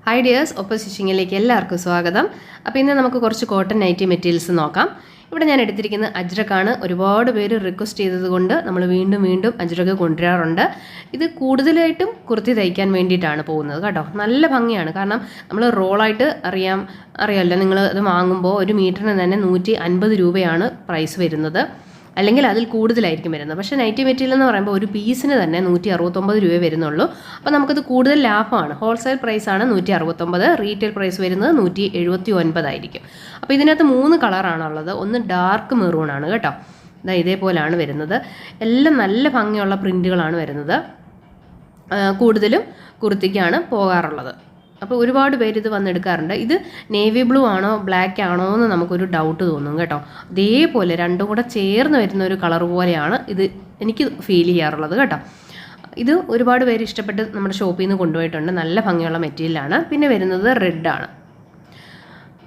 Hi dears, ഒപ്പം സ്റ്റിച്ചിങ്ങിലേക്ക് എല്ലാവർക്കും സ്വാഗതം. അപ്പോൾ ഇന്ന് നമുക്ക് കുറച്ച് കോട്ടൺ നൈറ്റി മെറ്റീരിയൽസ് നോക്കാം. ഇവിടെ ഞാൻ എടുത്തിരിക്കുന്ന അജ്രക്കാണ്. ഒരുപാട് പേര് റിക്വസ്റ്റ് ചെയ്തതുകൊണ്ട് നമ്മൾ വീണ്ടും അജ്രക്ക് കൊണ്ടുവരാറുണ്ട്. ഇത് കൂടുതലായിട്ടും കുർത്തി തയ്ക്കാൻ വേണ്ടിയിട്ടാണ് പോകുന്നത് കേട്ടോ. നല്ല ഭംഗിയാണ്. കാരണം നമ്മൾ റോളായിട്ട് അറിയാമല്ലോ, നിങ്ങൾ അത് വാങ്ങുമ്പോൾ ഒരു മീറ്ററിന് തന്നെ 150 രൂപയാണ് പ്രൈസ് വരുന്നത്, അല്ലെങ്കിൽ അതിൽ കൂടുതലായിരിക്കും വരുന്നത്. പക്ഷേ നൈറ്റി മെറ്റീരിയൽ എന്ന് പറയുമ്പോൾ ഒരു പീസിന് തന്നെ 169 രൂപ വരുന്നുള്ളൂ. അപ്പോൾ നമുക്കത് കൂടുതൽ ലാഭമാണ്. ഹോൾസെയിൽ പ്രൈസാണ് 169, റീറ്റെയിൽ പ്രൈസ് വരുന്നത് 179 ആയിരിക്കും. അപ്പോൾ ഇതിനകത്ത് 3 കളറാണുള്ളത്. ഒന്ന് ഡാർക്ക് മെറൂൺ ആണ് കേട്ടോ. ഇതേപോലെയാണ് വരുന്നത്. എല്ലാം നല്ല ഭംഗിയുള്ള പ്രിൻറ്റുകളാണ് വരുന്നത്. കൂടുതലും കുർത്തിക്കാണ് പോകാറുള്ളത്. അപ്പോൾ ഒരുപാട് പേര് ഇത് വന്നെടുക്കാറുണ്ട്. ഇത് നേവി ബ്ലൂ ആണോ ബ്ലാക്ക് ആണോ എന്ന് നമുക്കൊരു ഡൗട്ട് തോന്നും കേട്ടോ. അതേപോലെ രണ്ടും കൂടെ ചേർന്ന് വരുന്ന ഒരു കളർ പോലെയാണ് ഇത് എനിക്ക് ഫീൽ ചെയ്യാറുള്ളത് കേട്ടോ. ഇത് ഒരുപാട് പേര് ഇഷ്ടപ്പെട്ട് നമ്മുടെ ഷോപ്പിൽ നിന്ന് കൊണ്ടുപോയിട്ടുണ്ട്. നല്ല ഭംഗിയുള്ള മെറ്റീരിയലാണ്. പിന്നെ വരുന്നത് റെഡാണ്.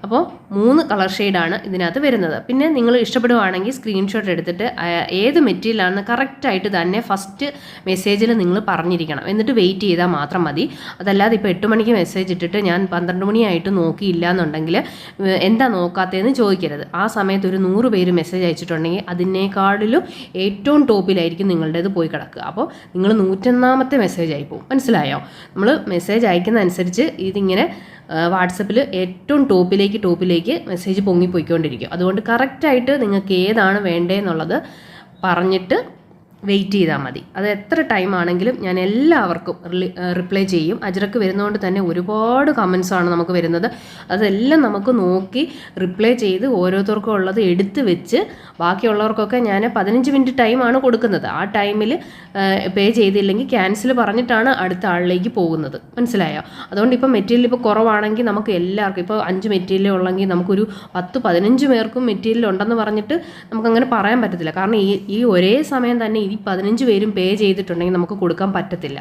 അപ്പോൾ 3 കളർ ഷെയ്ഡാണ് ഇതിനകത്ത് വരുന്നത്. പിന്നെ നിങ്ങൾ ഇഷ്ടപ്പെടുവാണെങ്കിൽ സ്ക്രീൻഷോട്ട് എടുത്തിട്ട് ഏത് മെറ്റീരിയലാണെന്ന് കറക്റ്റായിട്ട് തന്നെ ഫസ്റ്റ് മെസ്സേജിൽ നിങ്ങൾ പറഞ്ഞിരിക്കണം. എന്നിട്ട് വെയിറ്റ് ചെയ്താൽ മാത്രം മതി. അതല്ലാതെ ഇപ്പോൾ 8 മണിക്ക് മെസ്സേജ് ഇട്ടിട്ട് ഞാൻ 12 മണിയായിട്ട് നോക്കിയില്ല എന്നുണ്ടെങ്കിൽ എന്താ നോക്കാത്തതെന്ന് ചോദിക്കരുത്. ആ സമയത്ത് ഒരു 100 പേര് മെസ്സേജ് അയച്ചിട്ടുണ്ടെങ്കിൽ അതിനേക്കാളിലും ഏറ്റവും ടോപ്പിലായിരിക്കും നിങ്ങളുടേത് പോയി കിടക്കുക. അപ്പോൾ നിങ്ങൾ 101ാമത്തെ മെസ്സേജ് ആയി പോകും. മനസ്സിലായോ? നമ്മൾ മെസ്സേജ് അയക്കുന്ന അനുസരിച്ച് ഇതിങ്ങനെ വാട്സപ്പിൽ ഏറ്റവും ടോപ്പിലേക്ക് മെസ്സേജ് പൊങ്ങിപ്പോയിക്കൊണ്ടിരിക്കും. അതുകൊണ്ട് കറക്റ്റായിട്ട് നിങ്ങൾക്ക് ഏതാണ് വേണ്ടതെന്നുള്ളത് പറഞ്ഞിട്ട് വെയിറ്റ് ചെയ്താൽ മതി. അത് എത്ര ടൈം ആണെങ്കിലും ഞാൻ എല്ലാവർക്കും റിപ്ലൈ ചെയ്യും. അജ്രക്ക് വരുന്നതുകൊണ്ട് തന്നെ ഒരുപാട് കമൻസാണ് നമുക്ക് വരുന്നത്. അതെല്ലാം നമുക്ക് നോക്കി റിപ്ലൈ ചെയ്ത് ഓരോരുത്തർക്കും ഉള്ളത് എടുത്ത് വെച്ച് ബാക്കിയുള്ളവർക്കൊക്കെ ഞാൻ 15 മിനിറ്റ് ടൈമാണ് കൊടുക്കുന്നത്. ആ ടൈമിൽ പേ ചെയ്തില്ലെങ്കിൽ ക്യാൻസൽ പറഞ്ഞിട്ടാണ് അടുത്ത ആളിലേക്ക് പോകുന്നത്. മനസ്സിലായോ? അതുകൊണ്ട് ഇപ്പോൾ മെറ്റീരിയൽ ഇപ്പോൾ കുറവാണെങ്കിൽ നമുക്ക് എല്ലാവർക്കും ഇപ്പോൾ 5 മെറ്റീരിയൽ ഉള്ളെങ്കിൽ നമുക്കൊരു 10-15 പേർക്കും മെറ്റീരിയൽ ഉണ്ടെന്ന് പറഞ്ഞിട്ട് നമുക്കങ്ങനെ പറയാൻ പറ്റത്തില്ല. കാരണം ഈ ഒരേ സമയം തന്നെ ഈ 15 പേരും പേ ചെയ്തിട്ടുണ്ടെങ്കിൽ നമുക്ക് കൊടുക്കാൻ പറ്റത്തില്ല.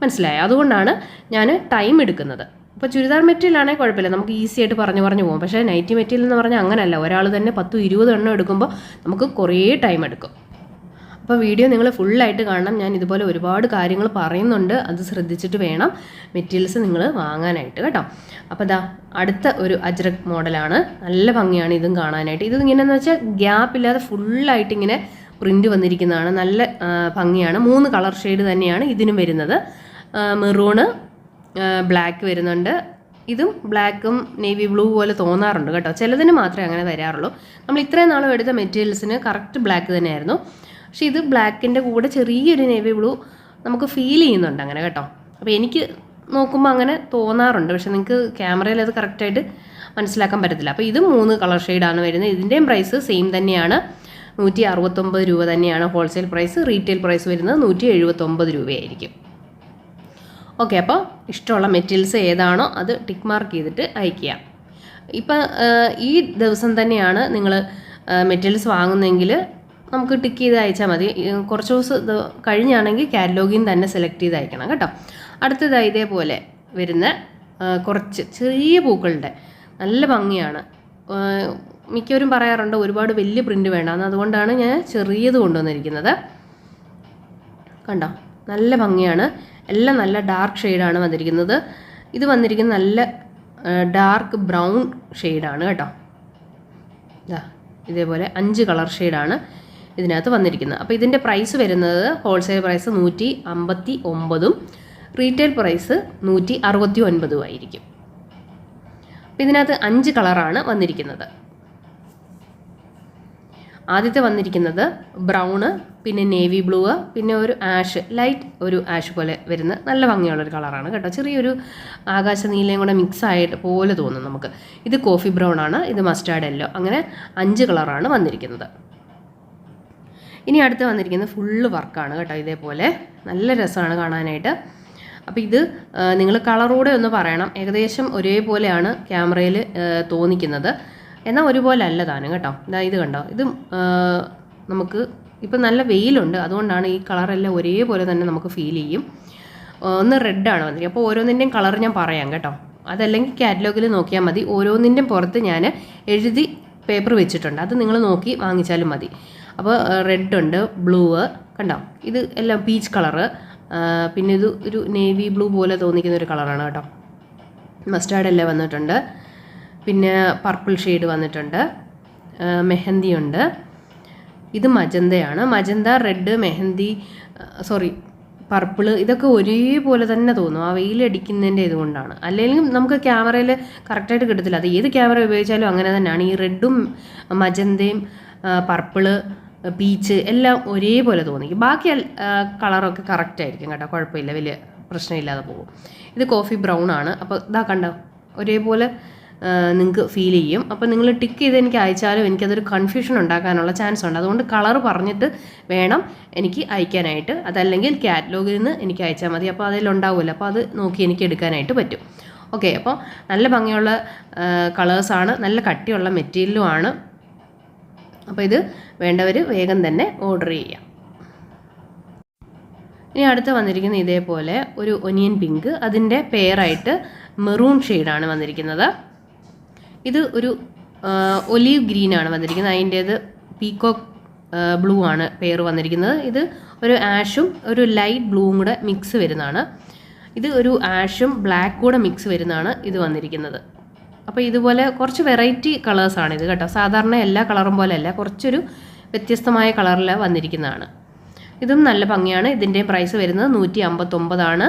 മനസ്സിലായോ? അതുകൊണ്ടാണ് ഞാൻ ടൈം എടുക്കുന്നത്. ഇപ്പോൾ ചുരിദാർ മെറ്റീരിയൽ ആണെങ്കിൽ കുഴപ്പമില്ല, നമുക്ക് ഈസി ആയിട്ട് പറഞ്ഞു പോകും. പക്ഷേ നൈറ്റി മെറ്റീരിയൽ എന്ന് പറഞ്ഞാൽ അങ്ങനെയല്ല. ഒരാൾ തന്നെ 10-20 എണ്ണം എടുക്കുമ്പോൾ നമുക്ക് കുറേ ടൈം എടുക്കും. അപ്പോൾ വീഡിയോ നിങ്ങൾ ഫുള്ളായിട്ട് കാണണം. ഞാൻ ഇതുപോലെ ഒരുപാട് കാര്യങ്ങൾ പറയുന്നുണ്ട്. അത് ശ്രദ്ധിച്ചിട്ട് വേണം മെറ്റീരിയൽസ് നിങ്ങൾ വാങ്ങാനായിട്ട് കേട്ടോ. അപ്പോൾ അടുത്ത ഒരു അജ്രക് മോഡലാണ്. നല്ല ഭംഗിയാണ് ഇതും കാണാനായിട്ട്. ഇത് ഇങ്ങനെയെന്ന് വെച്ചാൽ ഗ്യാപ്പില്ലാതെ ഫുള്ളായിട്ട് ഇങ്ങനെ പ്രിൻ്റ് വന്നിരിക്കുന്നതാണ്. നല്ല ഭംഗിയാണ്. 3 കളർ ഷെയ്ഡ് തന്നെയാണ് ഇതിനും വരുന്നത്. മെറൂണ്, ബ്ലാക്ക് വരുന്നുണ്ട്. ഇതും ബ്ലാക്കും നേവി ബ്ലൂ പോലെ തോന്നാറുണ്ട് കേട്ടോ. ചിലതിന് മാത്രമേ അങ്ങനെ വരാറുള്ളൂ. നമ്മൾ ഇത്രയും നാളും എടുത്ത മെറ്റീരിയൽസിന് കറക്റ്റ് ബ്ലാക്ക് തന്നെയായിരുന്നു. പക്ഷേ ഇത് ബ്ലാക്കിൻ്റെ കൂടെ ചെറിയൊരു നേവി ബ്ലൂ നമുക്ക് ഫീൽ ചെയ്യുന്നുണ്ട് അങ്ങനെ കേട്ടോ. അപ്പോൾ എനിക്ക് നോക്കുമ്പോൾ അങ്ങനെ തോന്നാറുണ്ട്. പക്ഷേ നിങ്ങൾക്ക് ക്യാമറയിൽ അത് കറക്റ്റായിട്ട് മനസ്സിലാക്കാൻ പറ്റത്തില്ല. അപ്പോൾ ഇത് 3 കളർ ഷെയ്ഡാണ് വരുന്നത്. ഇതിൻ്റെയും പ്രൈസ് സെയിം തന്നെയാണ്. 169 രൂപ തന്നെയാണ് ഹോൾസെയിൽ പ്രൈസ്. റീറ്റെയിൽ പ്രൈസ് വരുന്നത് 179 രൂപയായിരിക്കും. ഓക്കെ, അപ്പോൾ ഇഷ്ടമുള്ള മെറ്റീരിയൽസ് ഏതാണോ അത് ടിക്ക് മാർക്ക് ചെയ്തിട്ട് അയയ്ക്കുക. ഇപ്പം ഈ ദിവസം തന്നെയാണ് നിങ്ങൾ മെറ്റീരിയൽസ് വാങ്ങുന്നതെങ്കിൽ നമുക്ക് ടിക്ക് ചെയ്ത് അയച്ചാൽ മതി. കുറച്ച് ദിവസം കഴിഞ്ഞാണെങ്കിൽ കാറ്റലോഗിൽ തന്നെ സെലക്ട് ചെയ്ത് അയക്കണം കേട്ടോ. അടുത്തതായി ഇതേപോലെ വരുന്ന കുറച്ച് ചെറിയ പൂക്കളുടെ നല്ല ഭംഗിയാണ്. മിക്കവരും പറയാറുണ്ട് ഒരുപാട് വലിയ പ്രിൻ്റ് വേണ്ടാന്ന്. അതുകൊണ്ടാണ് ഞാൻ ചെറിയത് കൊണ്ടുവന്നിരിക്കുന്നത്. കണ്ടോ, നല്ല ഭംഗിയാണ്. എല്ലാം നല്ല ഡാർക്ക് ഷെയ്ഡാണ് വന്നിരിക്കുന്നത്. ഇത് വന്നിരിക്കുന്നത് നല്ല ഡാർക്ക് ബ്രൗൺ ഷെയ്ഡാണ് കേട്ടോ. ഇതേപോലെ 5 കളർ ഷെയ്ഡാണ് ഇതിനകത്ത് വന്നിരിക്കുന്നത്. അപ്പോൾ ഇതിൻ്റെ പ്രൈസ് വരുന്നത് ഹോൾസെയിൽ പ്രൈസ് 159, റീറ്റെയിൽ പ്രൈസ് 169 ആയിരിക്കും. അപ്പോൾ ഇതിനകത്ത് 5 കളറാണ് വന്നിരിക്കുന്നത്. ആദ്യത്തെ വന്നിരിക്കുന്നത് ബ്രൗണ്, പിന്നെ നേവി ബ്ലൂ, പിന്നെ ഒരു ആഷ്, ലൈറ്റ് ഒരു ആഷ് പോലെ വരുന്ന നല്ല ഭംഗിയുള്ളൊരു കളറാണ് കേട്ടോ. ചെറിയൊരു ആകാശ നീലയും കൂടെ മിക്സ് ആയിട്ട് പോലെ തോന്നും നമുക്ക്. ഇത് കോഫി ബ്രൗൺ ആണ്. ഇത് മസ്റ്റാർഡ് യെല്ലോ. അങ്ങനെ 5 കളറാണ് വന്നിരിക്കുന്നത്. ഇനി അടുത്ത് വന്നിരിക്കുന്നത് ഫുള്ള് വർക്കാണ് കേട്ടോ. ഇതേപോലെ നല്ല രസമാണ് കാണാനായിട്ട്. അപ്പോൾ ഇത് നിങ്ങൾ കളറൂടെ ഒന്ന് പറയണം. ഏകദേശം ഒരേപോലെയാണ് ക്യാമറയിൽ തോന്നിക്കുന്നത്, എന്നാൽ ഒരുപോലെ അല്ല താനും കേട്ടോ. ഇത് കണ്ടോ, ഇത് നമുക്ക് ഇപ്പം നല്ല വെയിലുണ്ട്, അതുകൊണ്ടാണ് ഈ കളറെല്ലാം ഒരേപോലെ തന്നെ നമുക്ക് ഫീൽ ചെയ്യും. ഒന്ന് റെഡാണ് വന്നിരിക്കുന്നത്. അപ്പോൾ ഓരോന്നിൻ്റെയും കളർ ഞാൻ പറയാം കേട്ടോ. അതല്ലെങ്കിൽ കാറ്റലോഗിൽ നോക്കിയാൽ മതി. ഓരോന്നിൻ്റെയും പുറത്ത് ഞാൻ എഴുതി പേപ്പർ വെച്ചിട്ടുണ്ട്. അത് നിങ്ങൾ നോക്കി വാങ്ങിച്ചാലും മതി. അപ്പോൾ റെഡ് ഉണ്ട്, ബ്ലൂ കണ്ടോ, ഇത് എല്ലാം പീച്ച് കളറ്, പിന്നെ ഇത് ഒരു നേവി ബ്ലൂ പോലെ തോന്നിക്കുന്ന ഒരു കളറാണ് കേട്ടോ. മസ്റ്റാർഡ് എല്ലാം വന്നിട്ടുണ്ട്. പിന്നെ പർപ്പിൾ ഷെയ്ഡ് വന്നിട്ടുണ്ട്, മെഹന്തി ഉണ്ട്. ഇത് മജന്തയാണ്. മജന്ത, റെഡ്, മെഹന്തി, പർപ്പിള് ഇതൊക്കെ ഒരേപോലെ തന്നെ തോന്നും ആ വെയിലടിക്കുന്നതിൻ്റെ ഇതുകൊണ്ടാണ്. അല്ലെങ്കിൽ നമുക്ക് ക്യാമറയിൽ കറക്റ്റായിട്ട് കിട്ടത്തില്ല. അത് ഏത് ക്യാമറ ഉപയോഗിച്ചാലും അങ്ങനെ തന്നെയാണ്. ഈ റെഡും മജന്തയും പർപ്പിള്, പീച്ച് എല്ലാം ഒരേപോലെ തോന്നിക്കും. ബാക്കി കളറൊക്കെ കറക്റ്റായിരിക്കും കേട്ടോ, കുഴപ്പമില്ല, വലിയ പ്രശ്നമില്ലാതെ പോകും. ഇത് കോഫി ബ്രൗൺ ആണ്. അപ്പോൾ ഇതാ കണ്ടോ, ഒരേപോലെ നിങ്ങൾക്ക് ഫീൽ ചെയ്യും. അപ്പോൾ നിങ്ങൾ ടിക്ക് ചെയ്ത് എനിക്ക് അയച്ചാലും എനിക്കതൊരു കൺഫ്യൂഷൻ ഉണ്ടാക്കാനുള്ള ചാൻസ് ഉണ്ട്. അതുകൊണ്ട് കളർ പറഞ്ഞിട്ട് വേണം എനിക്ക് അയക്കാനായിട്ട്. അതല്ലെങ്കിൽ കാറ്റലോഗിൽ നിന്ന് എനിക്ക് അയച്ചാൽ മതി. അപ്പോൾ അതിലുണ്ടാവുമല്ലോ, അപ്പോൾ അത് നോക്കി എനിക്ക് എടുക്കാനായിട്ട് പറ്റും. ഓക്കെ, അപ്പോൾ നല്ല ഭംഗിയുള്ള കളേഴ്സാണ്, നല്ല കട്ടിയുള്ള മെറ്റീരിയലുമാണ്. അപ്പോൾ ഇത് വേണ്ടവർ വേഗം തന്നെ ഓർഡർ ചെയ്യാം. ഇനി അടുത്ത് വന്നിരിക്കുന്ന ഇതേപോലെ ഒരു ഒനിയൻ പിങ്ക്, അതിൻ്റെ പെയറായിട്ട് മെറൂൺ ഷെയ്ഡാണ് വന്നിരിക്കുന്നത്. ഇത് ഒരു ഒലീവ് ഗ്രീനാണ് വന്നിരിക്കുന്നത്. അതിൻ്റേത് പീക്കോക്ക് ബ്ലൂ ആണ് പെയർ വന്നിരിക്കുന്നത്. ഇത് ഒരു ആഷും ഒരു ലൈറ്റ് ബ്ലൂവും കൂടെ മിക്സ് വരുന്നതാണ്. ഇത് ഒരു ആഷും ബ്ലാക്ക് കൂടെ മിക്സ് വരുന്നതാണ് ഇത് വന്നിരിക്കുന്നത്. അപ്പോൾ ഇതുപോലെ കുറച്ച് വെറൈറ്റി കളേഴ്സാണ് ഇത് കേട്ടോ. സാധാരണ എല്ലാ കളറും പോലെ അല്ല, കുറച്ചൊരു വ്യത്യസ്തമായ കളറിൽ വന്നിരിക്കുന്നതാണ്. ഇതും നല്ല ഭംഗിയാണ്. ഇതിൻ്റെ പ്രൈസ് വരുന്നത് 159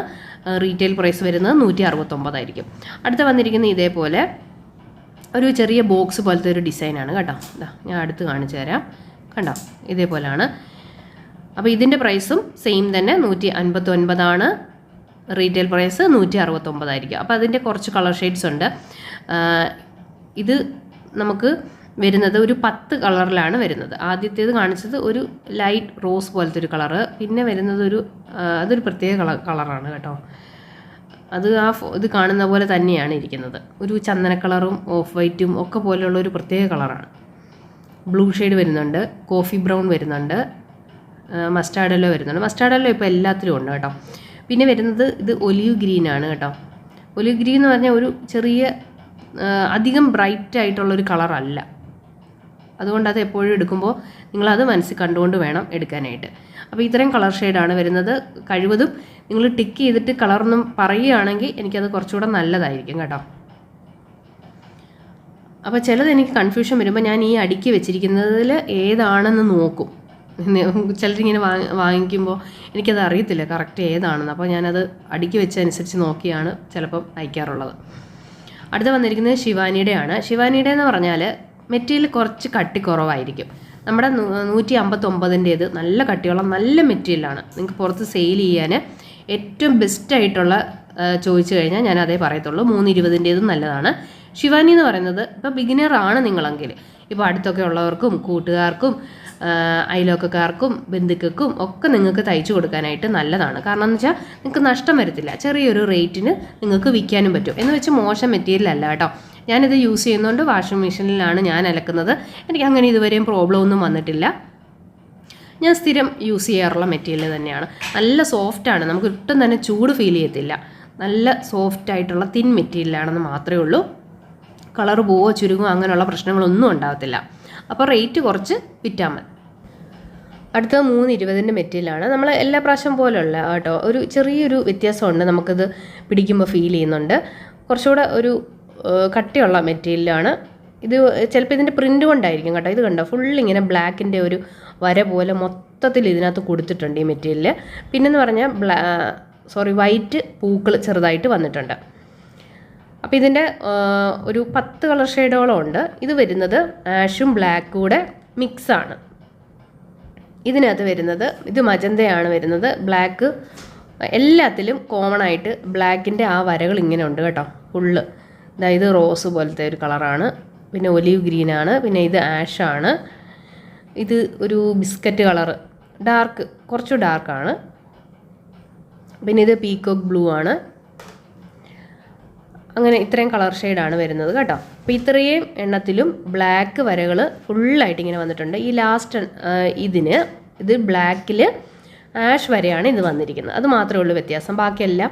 റീറ്റെയിൽ പ്രൈസ് വരുന്നത് 169 അടുത്ത് വന്നിരിക്കുന്ന ഇതേപോലെ ഒരു ചെറിയ ബോക്സ് പോലത്തെ ഒരു ഡിസൈനാണ് കേട്ടോ. ഞാൻ അടുത്ത് കാണിച്ചു തരാം. കണ്ടോ, ഇതേപോലെയാണ്. അപ്പോൾ ഇതിൻ്റെ പ്രൈസും സെയിം തന്നെ 159 റീറ്റെയിൽ പ്രൈസ് 169 അപ്പോൾ അതിൻ്റെ കുറച്ച് കളർ ഷെയ്ഡ്സ് ഉണ്ട്. ഇത് നമുക്ക് വരുന്നത് ഒരു 10 കളറിലാണ് വരുന്നത്. ആദ്യത്തേത് കാണിച്ചത് ഒരു ലൈറ്റ് റോസ് പോലത്തെ ഒരു കളറ്, പിന്നെ വരുന്നത് അതൊരു പ്രത്യേക കളറാണ് കേട്ടോ. അത് ഇത് കാണുന്ന പോലെ തന്നെയാണ് ഇരിക്കുന്നത്. ഒരു ചന്ദന കളറും ഓഫ് വൈറ്റും ഒക്കെ പോലെയുള്ള ഒരു പ്രത്യേക കളറാണ്. ബ്ലൂ ഷെയ്ഡ് വരുന്നുണ്ട്, കോഫി ബ്രൗൺ വരുന്നുണ്ട്, മസ്റ്റാർഡ് യെല്ലോ വരുന്നുണ്ട്. മസ്റ്റാർഡ് യെല്ലോ ഇപ്പോൾ എല്ലാത്തിലും ഉണ്ട് കേട്ടോ. പിന്നെ വരുന്നത് ഇത് ഒലീവ് ഗ്രീനാണ് കേട്ടോ. ഒലീവ് ഗ്രീൻ എന്ന് പറഞ്ഞാൽ ഒരു ചെറിയ അധികം ബ്രൈറ്റ് ആയിട്ടുള്ളൊരു കളറല്ല. അതുകൊണ്ട് അത് എപ്പോഴും എടുക്കുമ്പോൾ നിങ്ങളത് മനസ്സിൽ കണ്ടുകൊണ്ട് വേണം എടുക്കാനായിട്ട്. അപ്പോൾ ഇത്രയും കളർ ഷെയ്ഡാണ് വരുന്നത്. കഴിവതും നിങ്ങൾ ടിക്ക് ചെയ്തിട്ട് കളറൊന്നും പറയുകയാണെങ്കിൽ എനിക്കത് കുറച്ചുകൂടെ നല്ലതായിരിക്കും കേട്ടോ. അപ്പോൾ ചിലത് എനിക്ക് കൺഫ്യൂഷൻ വരുമ്പോൾ ഞാൻ ഈ അടുക്കി വെച്ചിരിക്കുന്നതിൽ ഏതാണെന്ന് നോക്കും. ചിലരിങ്ങനെ വാങ്ങിക്കുമ്പോൾ എനിക്കത് അറിയത്തില്ല കറക്റ്റ് ഏതാണെന്ന്. അപ്പോൾ ഞാനത് അടുക്കി വെച്ചതനുസരിച്ച് നോക്കിയാണ് ചിലപ്പം അയക്കാറുള്ളത്. അടുത്ത് വന്നിരിക്കുന്നത് ശിവാനിയുടെയാണ്. ശിവാനിയുടെ എന്ന് പറഞ്ഞാൽ മെറ്റീരിയൽ കുറച്ച് കട്ടി കുറവായിരിക്കും. നമ്മുടെ 159 നല്ല കട്ടിയുള്ള നല്ല മെറ്റീരിയലാണ്. നിങ്ങൾക്ക് പുറത്ത് സെയിൽ ചെയ്യാൻ ഏറ്റവും ബെസ്റ്റായിട്ടുള്ള ചോദിച്ചു കഴിഞ്ഞാൽ ഞാൻ അതേ പറയത്തുള്ളൂ. 320 നല്ലതാണ്. ശിവാനി എന്ന് പറയുന്നത് ഇപ്പോൾ ബിഗിനറാണ് നിങ്ങളെങ്കിൽ, ഇപ്പോൾ അടുത്തൊക്കെ ഉള്ളവർക്കും കൂട്ടുകാർക്കും അയൽവക്കക്കാർക്കും ബന്ധുക്കൾക്കും ഒക്കെ നിങ്ങൾക്ക് തയ്ച്ചു കൊടുക്കാനായിട്ട് നല്ലതാണ്. കാരണം എന്ന് വെച്ചാൽ നിങ്ങൾക്ക് നഷ്ടം വരത്തില്ല, ചെറിയൊരു റേറ്റിന് നിങ്ങൾക്ക് വിൽക്കാനും പറ്റും. എന്ന് വെച്ച് മോശം മെറ്റീരിയൽ അല്ല കേട്ടോ. ഞാനിത് യൂസ് ചെയ്യുന്നതുകൊണ്ട് വാഷിംഗ് മെഷീനിലാണ് ഞാൻ അലക്കുന്നത്. എനിക്ക് അങ്ങനെ ഇതുവരെയും പ്രോബ്ലം ഒന്നും വന്നിട്ടില്ല. ഞാൻ സ്ഥിരം യൂസ് ചെയ്യാറുള്ള മെറ്റീരിയൽ തന്നെയാണ്. നല്ല സോഫ്റ്റാണ്, നമുക്ക് ഒട്ടും തന്നെ ചൂട് ഫീൽ ചെയ്യത്തില്ല. നല്ല സോഫ്റ്റ് ആയിട്ടുള്ള തിൻ മെറ്റീരിയലാണെന്ന് മാത്രമേ ഉള്ളൂ. കളർ പോവോ ചുരുങ്ങോ അങ്ങനെയുള്ള പ്രശ്നങ്ങളൊന്നും ഉണ്ടാകത്തില്ല. അപ്പോൾ റേറ്റ് കുറച്ച് വിറ്റാൽ മതി. അടുത്ത 320 മെറ്റീരിയലാണ്. നമ്മൾ എല്ലാ പ്രാവശ്യം പോലെയുള്ള കേട്ടോ, ഒരു ചെറിയൊരു വ്യത്യാസമുണ്ട്. നമുക്കത് പിടിക്കുമ്പോൾ ഫീൽ ചെയ്യുന്നുണ്ട്. കുറച്ചുകൂടെ ഒരു കട്ടിയുള്ള മെറ്റീരിയലാണ് ഇത്. ചിലപ്പോൾ ഇതിൻ്റെ പ്രിൻ്റ് കൊണ്ടായിരിക്കും കേട്ടോ. ഇത് കണ്ടോ, ഫുള്ളിങ്ങനെ ബ്ലാക്കിൻ്റെ ഒരു വര പോലെ മൊത്തത്തിൽ ഇതിനകത്ത് കൊടുത്തിട്ടുണ്ട് ഈ മെറ്റീരിയൽ. പിന്നെന്ന് പറഞ്ഞാൽ വൈറ്റ് പൂക്കൾ ചെറുതായിട്ട് വന്നിട്ടുണ്ട്. അപ്പോൾ ഇതിൻ്റെ ഒരു 10 കളർ ഷെയ്ഡോളം ഉണ്ട്. ഇത് വരുന്നത് ആഷും ബ്ലാക്കും കൂടെ മിക്സാണ്. ഇതിനകത്ത് വരുന്നത് ഇത് മജന്തയാണ് വരുന്നത്. ബ്ലാക്ക് എല്ലാത്തിലും കോമൺ ആയിട്ട് ബ്ലാക്കിൻ്റെ ആ വരകൾ ഇങ്ങനെ ഉണ്ട് കേട്ടോ ഫുള്ള്. ഇത് റോസ് പോലത്തെ ഒരു കളറാണ്, പിന്നെ ഒലീവ് ഗ്രീനാണ്, പിന്നെ ഇത് ആഷാണ്, ഇത് ഒരു ബിസ്ക്കറ്റ് കളറ് ഡാർക്ക്, കുറച്ച് ഡാർക്കാണ്, പിന്നെ ഇത് പീക്കോക്ക് ബ്ലൂ ആണ്. അങ്ങനെ ഇത്രയും കളർ ഷെയ്ഡാണ് വരുന്നത് കേട്ടോ. അപ്പോൾ ഇത്രയും എണ്ണത്തിലും ബ്ലാക്ക് വരകൾ ഫുള്ളായിട്ട് ഇങ്ങനെ വന്നിട്ടുണ്ട്. ഈ ലാസ്റ്റ് ഇത് ബ്ലാക്കിൽ ആഷ് വരെയാണ് ഇത് വന്നിരിക്കുന്നത്. അത് മാത്രമേ ഉള്ളൂ വ്യത്യാസം, ബാക്കിയെല്ലാം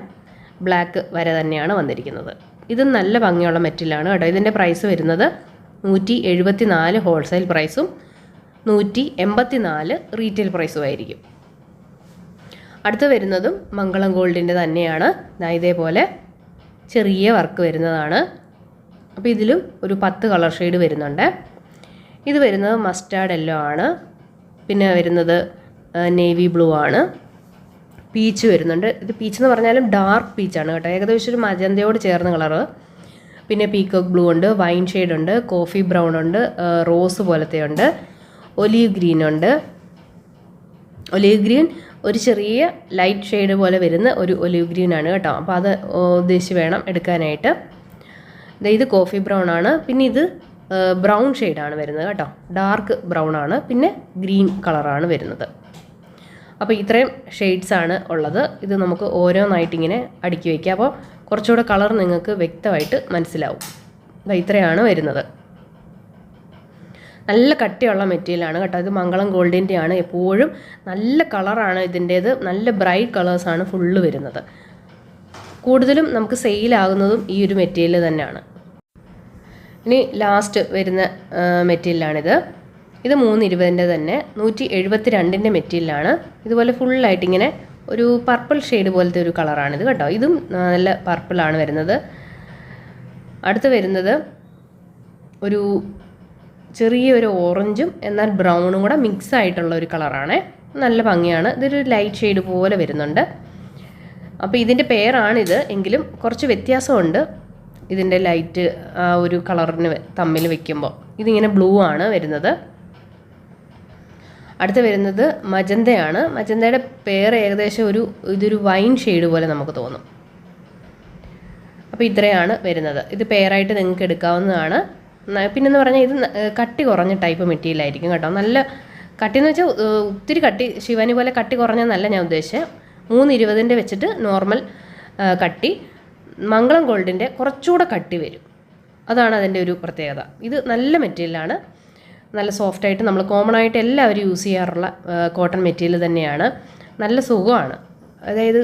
ബ്ലാക്ക് വര തന്നെയാണ് വന്നിരിക്കുന്നത്. ഇത് നല്ല ഭംഗിയുള്ള മെറ്റീരിയലാണ് കേട്ടോ. ഇതിൻ്റെ പ്രൈസ് വരുന്നത് 174 ഹോൾസെയിൽ പ്രൈസും 184 റീറ്റെയിൽ പ്രൈസും ആയിരിക്കും. അടുത്ത് വരുന്നതും മംഗളം ഗോൾഡിൻ്റെ തന്നെയാണ്. ഇതേപോലെ ചെറിയ വർക്ക് വരുന്നതാണ്. അപ്പോൾ ഇതിലും ഒരു 10 കളർ ഷെയ്ഡ് വരുന്നുണ്ട്. ഇത് വരുന്നത് മസ്റ്റാർഡ് യെല്ലോ ആണ്, പിന്നെ വരുന്നത് നേവി ബ്ലൂ ആണ്, പീച്ച് വരുന്നുണ്ട്. ഇത് പീച്ച് എന്ന് പറഞ്ഞാലും ഡാർക്ക് പീച്ചാണ് കേട്ടോ, ഏകദേശം ഒരു മജന്തയോട് ചേർന്ന കളറ്. പിന്നെ പീക്കോക്ക് ബ്ലൂ ഉണ്ട്, വൈൻ ഷെയ്ഡ് ഉണ്ട്, കോഫി ബ്രൗൺ ഉണ്ട്, റോസ് പോലത്തെ ഉണ്ട്, ഒലീവ് ഗ്രീൻ ഉണ്ട്. ഒലീവ് ഗ്രീൻ ഒരു ചെറിയ ലൈറ്റ് ഷെയ്ഡ് പോലെ വരുന്ന ഒരു ഒലീവ് ഗ്രീൻ ആണ് കേട്ടോ. അപ്പോൾ അത് ഉദ്ദേശിച്ച് വേണം എടുക്കാനായിട്ട്. ഇത് കോഫി ബ്രൗൺ ആണ്, പിന്നെ ഇത് ബ്രൗൺ ഷെയ്ഡാണ് വരുന്നത് കേട്ടോ, ഡാർക്ക് ബ്രൗൺ ആണ്, പിന്നെ ഗ്രീൻ കളറാണ് വരുന്നത്. അപ്പോൾ ഇത്രയും ഷെയ്ഡ്സാണ് ഉള്ളത്. ഇത് നമുക്ക് ഓരോന്നായിട്ട് ഇങ്ങനെ അടുക്കി വയ്ക്കുക. അപ്പോൾ കുറച്ചുകൂടെ കളർ നിങ്ങൾക്ക് വ്യക്തമായിട്ട് മനസ്സിലാവും. ഇത്രയാണ് വരുന്നത്. നല്ല കട്ടിയുള്ള മെറ്റീരിയലാണ് കേട്ടോ. ഇത് മംഗളം ഗോൾഡിൻ്റെ ആണ്. എപ്പോഴും നല്ല കളറാണ് ഇതിൻ്റേത്, നല്ല ബ്രൈറ്റ് കളേഴ്സാണ് ഫുള്ള് വരുന്നത്. കൂടുതലും നമുക്ക് സെയിലാകുന്നതും ഈ ഒരു മെറ്റീരിയൽ തന്നെയാണ്. ഇനി ലാസ്റ്റ് വരുന്ന മെറ്റീരിയലാണിത്. ഇത് 320 തന്നെ 172 മെറ്റീരിയലാണ്. ഇതുപോലെ ഫുള്ളായിട്ട് ഇങ്ങനെ ഒരു പർപ്പിൾ ഷെയ്ഡ് പോലത്തെ ഒരു കളറാണിത് കേട്ടോ. ഇതും നല്ല പർപ്പിളാണ് വരുന്നത്. അടുത്ത് വരുന്നത് ഒരു ചെറിയൊരു ഓറഞ്ചും എന്നാൽ ബ്രൗണും കൂടെ മിക്സ് ആയിട്ടുള്ള ഒരു കളറാണ്. നല്ല ഭംഗിയാണ്. ഇതൊരു ലൈറ്റ് ഷെയ്ഡ് പോലെ വരുന്നുണ്ട്. അപ്പോൾ ഇതിൻ്റെ പേരാണിത്, എങ്കിലും കുറച്ച് വ്യത്യാസമുണ്ട് ഇതിൻ്റെ ലൈറ്റ് ഒരു കളറിന് തമ്മിൽ വെക്കുമ്പോൾ. ഇതിങ്ങനെ ബ്ലൂ ആണ് വരുന്നത്. അടുത്ത് വരുന്നത് മജന്തയാണ്. മജന്തയുടെ പേര് ഏകദേശം ഇതൊരു വൈൻ ഷെയ്ഡ് പോലെ നമുക്ക് തോന്നും. അപ്പോൾ ഇത്രയാണ് വരുന്നത്. ഇത് പെയറായിട്ട് നിങ്ങൾക്ക് എടുക്കാവുന്നതാണ്. പിന്നെന്ന് പറഞ്ഞാൽ ഇത് കട്ടി കുറഞ്ഞ ടൈപ്പ് മെറ്റീരിയൽ ആയിരിക്കും കേട്ടോ. നല്ല കട്ടി എന്ന് വെച്ചാൽ ഒത്തിരി കട്ടി, ശിവാനി പോലെ കട്ടി കുറഞ്ഞെന്നല്ല ഞാൻ ഉദ്ദേശിച്ചത്. 320 വെച്ചിട്ട് നോർമൽ കട്ടി. മംഗളം ഗോൾഡിൻ്റെ കുറച്ചുകൂടെ കട്ടി വരും, അതാണ് അതിൻ്റെ ഒരു പ്രത്യേകത. ഇത് നല്ല മെറ്റീരിയലാണ്, നല്ല സോഫ്റ്റായിട്ട് നമ്മൾ കോമൺ ആയിട്ട് എല്ലാവരും യൂസ് ചെയ്യാറുള്ള കോട്ടൺ മെറ്റീരിയൽ തന്നെയാണ്. നല്ല സുഖമാണ്. അതായത്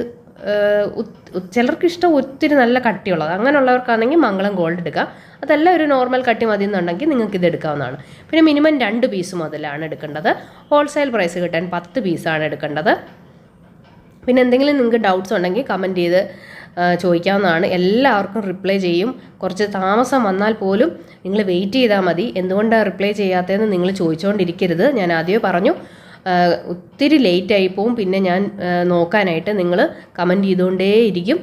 ചിലർക്ക് ഇഷ്ടം ഒത്തിരി നല്ല കട്ടിയുള്ളത്, അങ്ങനെയുള്ളവർക്കാണെങ്കിൽ മംഗളം ഗോൾഡ് എടുക്കുക. അതല്ല ഒരു നോർമൽ കട്ടി മതി എന്നുണ്ടെങ്കിൽ നിങ്ങൾക്ക് ഇത് എടുക്കാവുന്നതാണ്. പിന്നെ മിനിമം 2 പീസ് മുതലാണ് എടുക്കേണ്ടത്. ഹോൾസെയിൽ പ്രൈസ് കിട്ടാൻ 10 പീസാണ് എടുക്കേണ്ടത്. പിന്നെ എന്തെങ്കിലും നിങ്ങൾക്ക് ഡൗട്ട്സ് ഉണ്ടെങ്കിൽ കമൻറ്റ് ചെയ്ത് ചോദിക്കാവുന്നതാണ്. എല്ലാവർക്കും റിപ്ലൈ ചെയ്യും. കുറച്ച് താമസം വന്നാൽ പോലും നിങ്ങൾ വെയിറ്റ് ചെയ്താൽ മതി. എന്തുകൊണ്ടാണ് റിപ്ലൈ ചെയ്യാത്തതെന്ന് നിങ്ങൾ ചോദിച്ചുകൊണ്ടിരിക്കരുത്. ഞാൻ ആദ്യമേ പറഞ്ഞു, ഒത്തിരി ലേറ്റായി പോവും. പിന്നെ ഞാൻ നോക്കാനായിട്ട് നിങ്ങൾ കമൻറ്റ് ചെയ്തുകൊണ്ടേയിരിക്കും.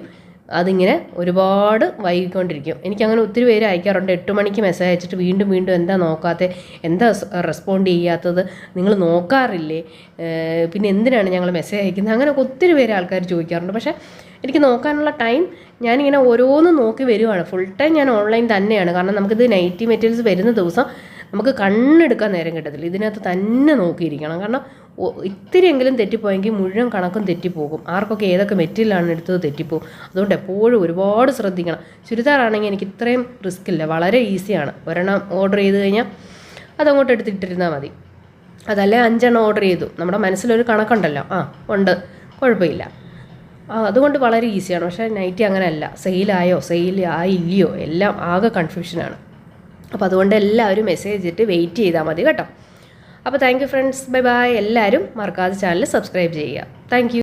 അതിങ്ങനെ ഒരുപാട് വൈകിക്കൊണ്ടിരിക്കും. എനിക്കങ്ങനെ ഒത്തിരി പേര് അയക്കാറുണ്ട്. 8 മണിക്ക് മെസ്സേജ് അയച്ചിട്ട് വീണ്ടും വീണ്ടും എന്താ നോക്കാത്തത്, എന്താ റെസ്പോണ്ട് ചെയ്യാത്തത്, നിങ്ങൾ നോക്കാറില്ലേ, പിന്നെ എന്തിനാണ് ഞങ്ങൾ മെസ്സേജ് അയക്കുന്നത്, അങ്ങനെയൊക്കെ ഒത്തിരി പേര് ആൾക്കാർ ചോദിക്കാറുണ്ട്. പക്ഷേ എനിക്ക് നോക്കാനുള്ള ടൈം, ഞാനിങ്ങനെ ഓരോന്നും നോക്കി വരുവാണ്. ഫുൾ ടൈം ഞാൻ ഓൺലൈൻ തന്നെയാണ്. കാരണം നമുക്കിത് നൈറ്റി മെറ്റീരിയൽസ് വരുന്ന ദിവസം നമുക്ക് കണ്ണെടുക്കാൻ നേരം കിട്ടത്തില്ല. ഇതിനകത്ത് തന്നെ നോക്കിയിരിക്കണം. കാരണം ഇത്തിരിയെങ്കിലും തെറ്റിപ്പോയെങ്കിൽ മുഴുവൻ കണക്കും തെറ്റിപ്പോകും. ആർക്കൊക്കെ ഏതൊക്കെ മെറ്റീരിയലാണ് എടുത്തത് തെറ്റിപ്പോകും. അതുകൊണ്ട് എപ്പോഴും ഒരുപാട് ശ്രദ്ധിക്കണം. ചുരിദാറാണെങ്കിൽ എനിക്ക് ഇത്രയും റിസ്ക് ഇല്ല, വളരെ ഈസിയാണ്. ഒരെണ്ണം ഓർഡർ ചെയ്ത് കഴിഞ്ഞാൽ അതങ്ങോട്ട് എടുത്തിട്ടിരുന്നാൽ മതി. അതല്ലേ 5 എണ്ണം ഓർഡർ ചെയ്തു, നമ്മുടെ മനസ്സിലൊരു കണക്കുണ്ടല്ലോ, ഉണ്ട്, കുഴപ്പമില്ല. അതുകൊണ്ട് വളരെ ഈസിയാണ്. പക്ഷേ നൈറ്റി അങ്ങനെയല്ല. സെയിലായോ സെയിൽ ആയില്ലയോ എല്ലാം ആകെ കൺഫ്യൂഷനാണ്. അപ്പോൾ അതുകൊണ്ട് എല്ലാവരും മെസ്സേജ് ചെയ്തിട്ട് വെയിറ്റ് ചെയ്താൽ മതി കേട്ടോ. അപ്പോൾ thank you friends, bye bye. എല്ലാവരും മറക്കാതെ ചാനൽ സബ്സ്ക്രൈബ് ചെയ്യുക. Thank you.